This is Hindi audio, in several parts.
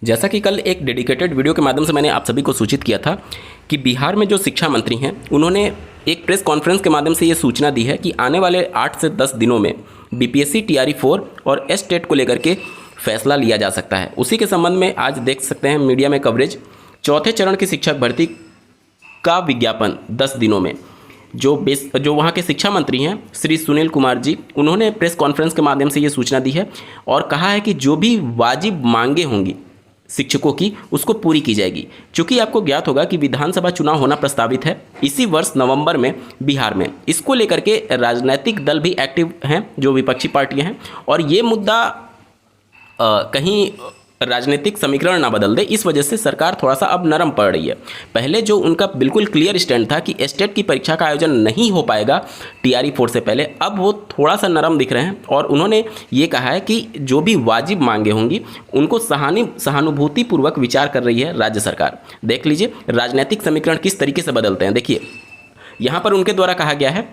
जैसा कि कल एक डेडिकेटेड वीडियो के माध्यम से मैंने आप सभी को सूचित किया था कि बिहार में जो शिक्षा मंत्री हैं उन्होंने एक प्रेस कॉन्फ्रेंस के माध्यम से ये सूचना दी है कि आने वाले 8 से 10 दिनों में बीपीएससी TRE-4 और एस-टेट को लेकर के फैसला लिया जा सकता है। उसी के संबंध में आज देख सकते हैं मीडिया में कवरेज, चौथे चरण की शिक्षक भर्ती का विज्ञापन 10 दिनों में। जो वहाँ के शिक्षा मंत्री हैं श्री सुनील कुमार जी, उन्होंने प्रेस कॉन्फ्रेंस के माध्यम से ये सूचना दी है और कहा है कि जो भी वाजिब मांगे होंगी शिक्षकों की उसको पूरी की जाएगी। चूँकि आपको ज्ञात होगा कि विधानसभा चुनाव होना प्रस्तावित है इसी वर्ष नवंबर में बिहार में। इसको लेकर के राजनीतिक दल भी एक्टिव हैं, जो विपक्षी पार्टियां हैं, और ये मुद्दा कहीं राजनीतिक समीकरण ना बदल दे, इस वजह से सरकार थोड़ा सा अब नरम पड़ रही है। पहले जो उनका बिल्कुल क्लियर स्टैंड था कि एस-टेट की परीक्षा का आयोजन नहीं हो पाएगा TRE-4 से पहले, अब वो थोड़ा सा नरम दिख रहे हैं और उन्होंने ये कहा है कि जो भी वाजिब मांगे होंगी उनको सहानुभूतिपूर्वक विचार कर रही है राज्य सरकार। देख लीजिए राजनीतिक समीकरण किस तरीके से बदलते हैं। देखिए यहाँ पर उनके द्वारा कहा गया है,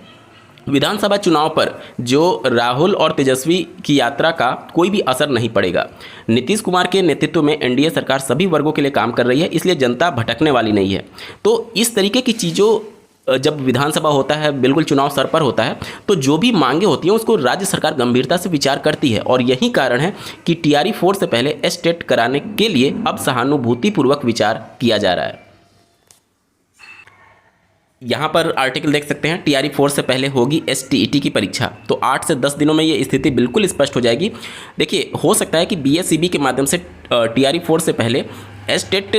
विधानसभा चुनाव पर जो राहुल और तेजस्वी की यात्रा का कोई भी असर नहीं पड़ेगा। नीतीश कुमार के नेतृत्व में एनडीए सरकार सभी वर्गों के लिए काम कर रही है, इसलिए जनता भटकने वाली नहीं है। तो इस तरीके की चीज़ों जब विधानसभा होता है, बिल्कुल चुनाव सर पर होता है, तो जो भी मांगे होती हैं उसको राज्य सरकार गंभीरता से विचार करती है और यही कारण है कि TRE-4 से पहले एस-टेट कराने के लिए अब सहानुभूतिपूर्वक विचार किया जा रहा है। यहाँ पर आर्टिकल देख सकते हैं, TRE-4 से पहले होगी STET की परीक्षा, तो 8 से 10 दिनों में ये स्थिति बिल्कुल स्पष्ट हो जाएगी। देखिए हो सकता है कि BSEB के माध्यम से TRE-4 से पहले एस-टेट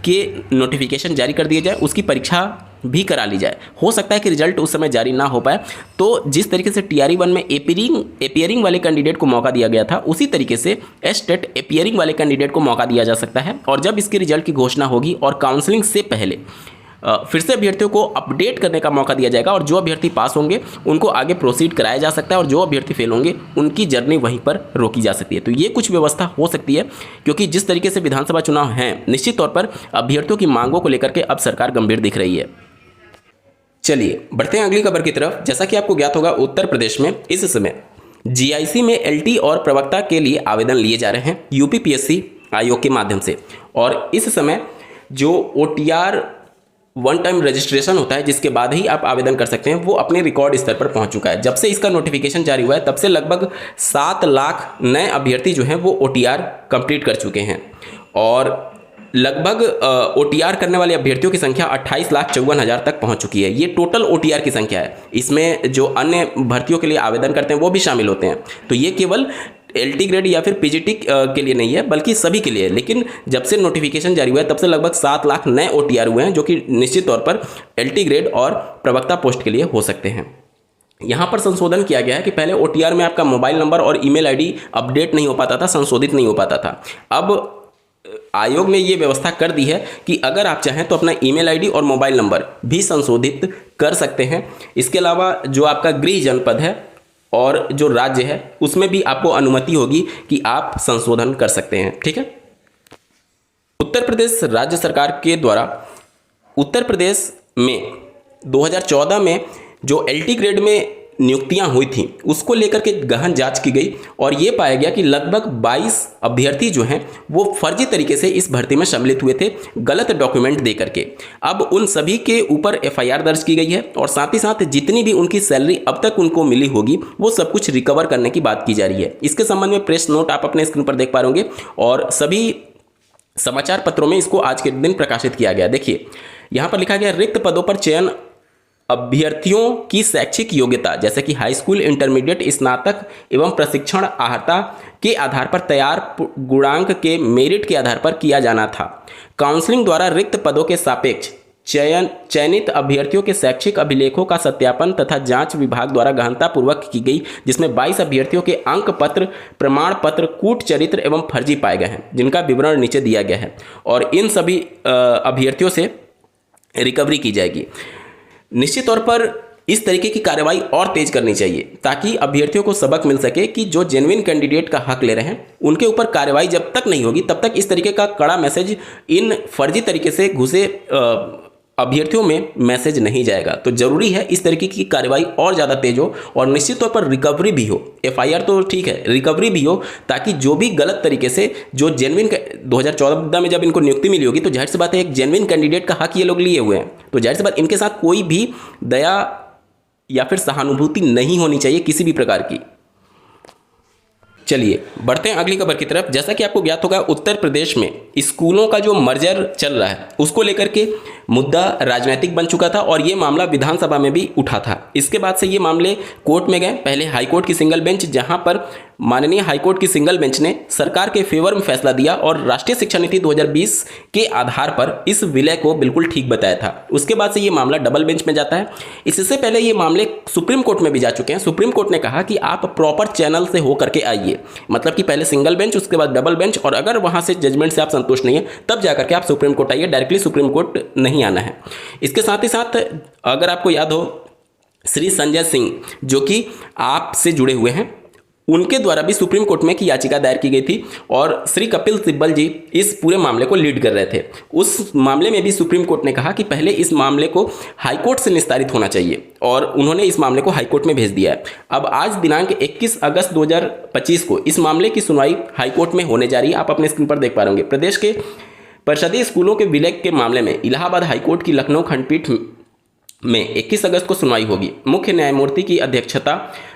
के नोटिफिकेशन जारी कर दिए जाए, उसकी परीक्षा भी करा ली जाए। हो सकता है कि रिजल्ट उस समय जारी ना हो पाए, तो जिस तरीके से TRE-1 में एपियरिंग वाले कैंडिडेट को मौका दिया गया था, उसी तरीके से एस-टेट एपियरिंग वाले कैंडिडेट को मौका दिया जा सकता है। और जब इसके रिजल्ट की घोषणा होगी और काउंसलिंग से पहले फिर से अभ्यर्थियों को अपडेट करने का मौका दिया जाएगा और जो अभ्यर्थी पास होंगे उनको आगे प्रोसीड कराया जा सकता है और जो अभ्यर्थी फेल होंगे उनकी जर्नी वहीं पर रोकी जा सकती है। तो ये कुछ व्यवस्था हो सकती है, क्योंकि जिस तरीके से विधानसभा चुनाव हैं, निश्चित तौर पर अभ्यर्थियों की मांगों को लेकर के अब सरकार गंभीर दिख रही है। चलिए बढ़ते हैं अगली खबर की तरफ। जैसा कि आपको ज्ञात होगा, उत्तर प्रदेश में इस समय GIC में LT और प्रवक्ता के लिए आवेदन लिए जा रहे हैं UPPSC आयोग के माध्यम से। और इस समय जो OTR वन टाइम रजिस्ट्रेशन होता है, जिसके बाद ही आप आवेदन कर सकते हैं, वो अपने रिकॉर्ड स्तर पर पहुंच चुका है। जब से इसका नोटिफिकेशन जारी हुआ है तब से लगभग 7 लाख नए अभ्यर्थी जो हैं वो OTR कंप्लीट कर चुके हैं और लगभग OTR करने वाले अभ्यर्थियों की संख्या 28,54,000 तक पहुंच चुकी है। ये टोटल OTR की संख्या है, इसमें जो अन्य भर्तियों के लिए आवेदन करते हैं वो भी शामिल होते हैं। तो ये केवल LT ग्रेड या फिर PGT के लिए नहीं है, बल्कि सभी के लिए। लेकिन जब से नोटिफिकेशन जारी हुआ है तब से लगभग 7 लाख नए OTR हुए हैं, जो कि निश्चित तौर पर LT ग्रेड और प्रवक्ता पोस्ट के लिए हो सकते हैं। यहाँ पर संशोधन किया गया है कि पहले OTR में आपका मोबाइल नंबर और ईमेल ID अपडेट नहीं हो पाता था, संशोधित नहीं हो पाता था। अब आयोग ने ये व्यवस्था कर दी है कि अगर आप चाहें तो अपना ईमेल ID और मोबाइल नंबर भी संशोधित कर सकते हैं। इसके अलावा जो आपका गृह जनपद है और जो राज्य है उसमें भी आपको अनुमति होगी कि आप संशोधन कर सकते हैं। ठीक है। उत्तर प्रदेश राज्य सरकार के द्वारा उत्तर प्रदेश में 2014 में जो LT ग्रेड में नियुक्तियां हुई थी उसको लेकर के गहन जांच की गई और ये पाया गया कि लगभग 22 अभ्यर्थी जो हैं वो फर्जी तरीके से इस भर्ती में सम्मिलित हुए थे, गलत डॉक्यूमेंट दे करके। अब उन सभी के ऊपर FIR दर्ज की गई है और साथ ही साथ जितनी भी उनकी सैलरी अब तक उनको मिली होगी वो सब कुछ रिकवर करने की बात की जा रही है। इसके संबंध में प्रेस नोट आप अपने स्क्रीन पर देख पा रहे होंगे और सभी समाचार पत्रों में इसको आज के दिन प्रकाशित किया गया। देखिए यहाँ पर लिखा गया, रिक्त पदों पर चयन अभ्यर्थियों की शैक्षिक योग्यता जैसे कि हाई स्कूल, इंटरमीडिएट, स्नातक एवं प्रशिक्षण अर्हता के आधार पर तैयार गुणांक के मेरिट के आधार पर किया जाना था। काउंसलिंग द्वारा रिक्त पदों के सापेक्ष चयनित अभ्यर्थियों के शैक्षिक अभिलेखों का सत्यापन तथा जांच विभाग द्वारा गहनतापूर्वक की गई, जिसमें 22 अभ्यर्थियों के अंक पत्र, प्रमाण पत्र, कूट चरित्र एवं फर्जी पाए गए हैं, जिनका विवरण नीचे दिया गया है और इन सभी अभ्यर्थियों से रिकवरी की जाएगी। निश्चित तौर पर इस तरीके की कार्रवाई और तेज करनी चाहिए ताकि अभ्यर्थियों को सबक मिल सके कि जो जेन्युइन कैंडिडेट का हक ले रहे हैं उनके ऊपर कार्रवाई जब तक नहीं होगी तब तक इस तरीके का कड़ा मैसेज इन फर्जी तरीके से घुसे अभ्यर्थियों में मैसेज नहीं जाएगा। तो जरूरी है इस तरीके की कार्रवाई और ज़्यादा तेज हो और निश्चित तौर पर रिकवरी भी हो। एफआईआर तो ठीक है, रिकवरी भी हो, ताकि जो भी गलत तरीके से जो जेन्युइन 2014 में जब इनको नियुक्ति मिली होगी तो जाहिर सी बात है एक जेन्युइन कैंडिडेट का हक ये लोग लिए हुए हैं, तो जाहिर सी बात इनके साथ कोई भी दया या फिर सहानुभूति नहीं होनी चाहिए किसी भी प्रकार की। चलिए बढ़ते हैं अगली खबर की तरफ। जैसा कि आपको ज्ञात होगा, उत्तर प्रदेश में स्कूलों का जो मर्जर चल रहा है उसको लेकर के मुद्दा राजनीतिक बन चुका था और ये मामला विधानसभा में भी उठा था। इसके बाद से ये मामले कोर्ट में गए, पहले हाईकोर्ट की सिंगल बेंच, जहां पर माननीय हाईकोर्ट की सिंगल बेंच ने सरकार के फेवर में फैसला दिया और राष्ट्रीय शिक्षा नीति 2020 के आधार पर इस विलय को बिल्कुल ठीक बताया था। उसके बाद से ये मामला डबल बेंच में जाता है। इससे पहले ये मामले सुप्रीम कोर्ट में भी जा चुके हैं। सुप्रीम कोर्ट ने कहा कि आप प्रॉपर चैनल से होकर के आइए, मतलब कि पहले सिंगल बेंच, उसके बाद डबल बेंच, और अगर वहां से जजमेंट से आप संतुष्ट नहीं है तब जाकर के आप सुप्रीम कोर्ट आइए, डायरेक्टली सुप्रीम कोर्ट नहीं आना है। इसके साथ ही साथ अगर आपको याद हो, श्री संजय सिंह जो कि आपसे जुड़े हुए हैं, उनके द्वारा भी सुप्रीम कोर्ट में एक याचिका दायर की गई थी और श्री कपिल सिब्बल जी इस पूरे मामले को लीड कर रहे थे। उस मामले में भी सुप्रीम कोर्ट ने कहा कि पहले इस मामले को हाईकोर्ट से निस्तारित होना चाहिए और उन्होंने इस मामले को हाईकोर्ट में भेज दिया है। अब आज दिनांक 21 अगस्त 2025 को इस मामले की सुनवाई हाईकोर्ट में होने जा रही है। आप अपने स्क्रीन पर देख पा रहे होंगे। प्रदेश के परिषदीय स्कूलों के विलय के मामले में इलाहाबाद हाईकोर्ट की लखनऊ खंडपीठ में 21 अगस्त को सुनवाई होगी। मुख्य न्यायमूर्ति की अध्यक्षता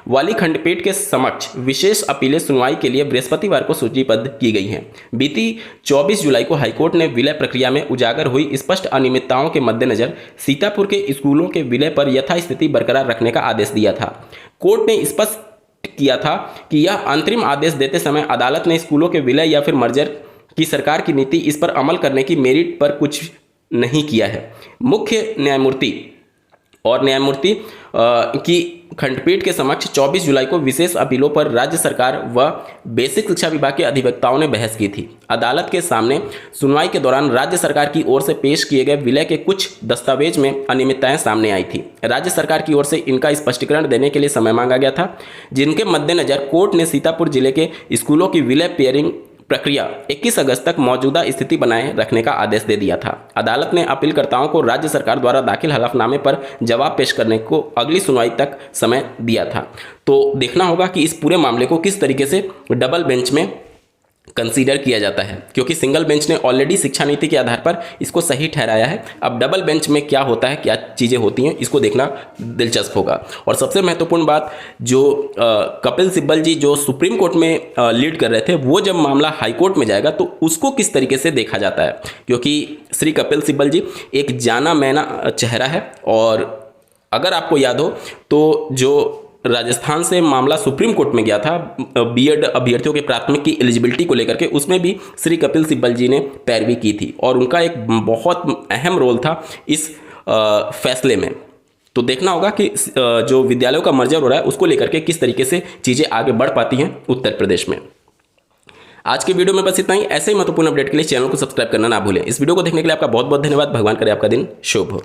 वाली खंडपीठ के समक्ष विशेष अपीलें सुनवाई के लिए बृहस्पतिवार को सूचीबद्ध की गई हैं। बीती 24 जुलाई को हाईकोर्ट ने विलय प्रक्रिया में उजागर हुई स्पष्ट अनियमितताओं के मद्देनजर सीतापुर के स्कूलों के विलय पर यथास्थिति बरकरार रखने का आदेश दिया था। कोर्ट ने स्पष्ट किया था कि यह अंतरिम आदेश देते समय अदालत ने स्कूलों के विलय या फिर मर्जर की सरकार की नीति इस पर अमल करने की मेरिट पर कुछ नहीं किया है। मुख्य न्यायमूर्ति और न्यायमूर्ति की खंडपीठ के समक्ष 24 जुलाई को विशेष अपीलों पर राज्य सरकार व बेसिक शिक्षा विभाग के अधिवक्ताओं ने बहस की थी। अदालत के सामने सुनवाई के दौरान राज्य सरकार की ओर से पेश किए गए विलय के कुछ दस्तावेज में अनियमितताएं सामने आई थी। राज्य सरकार की ओर से इनका स्पष्टीकरण देने के लिए समय मांगा गया था, जिनके मद्देनजर कोर्ट ने सीतापुर जिले के स्कूलों की विलय पेयरिंग प्रक्रिया 21 अगस्त तक मौजूदा स्थिति बनाए रखने का आदेश दे दिया था। अदालत ने अपीलकर्ताओं को राज्य सरकार द्वारा दाखिल हलफनामे पर जवाब पेश करने को अगली सुनवाई तक समय दिया था। तो देखना होगा कि इस पूरे मामले को किस तरीके से डबल बेंच में कंसीडर किया जाता है, क्योंकि सिंगल बेंच ने ऑलरेडी शिक्षा नीति के आधार पर इसको सही ठहराया है। अब डबल बेंच में क्या होता है, क्या चीज़ें होती हैं, इसको देखना दिलचस्प होगा। और सबसे महत्वपूर्ण बात, जो कपिल सिब्बल जी जो सुप्रीम कोर्ट में लीड कर रहे थे, वो जब मामला हाई कोर्ट में जाएगा तो उसको किस तरीके से देखा जाता है, क्योंकि श्री कपिल सिब्बल जी एक जाना माना चेहरा है। और अगर आपको याद हो तो जो राजस्थान से मामला सुप्रीम कोर्ट में गया था बीएड अभ्यर्थियों के प्राथमिक की एलिजिबिलिटी को लेकर के, उसमें भी श्री कपिल सिब्बल जी ने पैरवी की थी और उनका एक बहुत अहम रोल था इस फैसले में। तो देखना होगा कि जो विद्यालयों का मर्जर हो रहा है उसको लेकर के किस तरीके से चीज़ें आगे बढ़ पाती हैं उत्तर प्रदेश में। आज के वीडियो में बस इतना ही। ऐसे ही महत्वपूर्ण अपडेट के लिए चैनल को सब्सक्राइब करना ना भूलें। इस वीडियो को देखने के लिए आपका बहुत बहुत धन्यवाद। भगवान करे आपका दिन शुभ हो।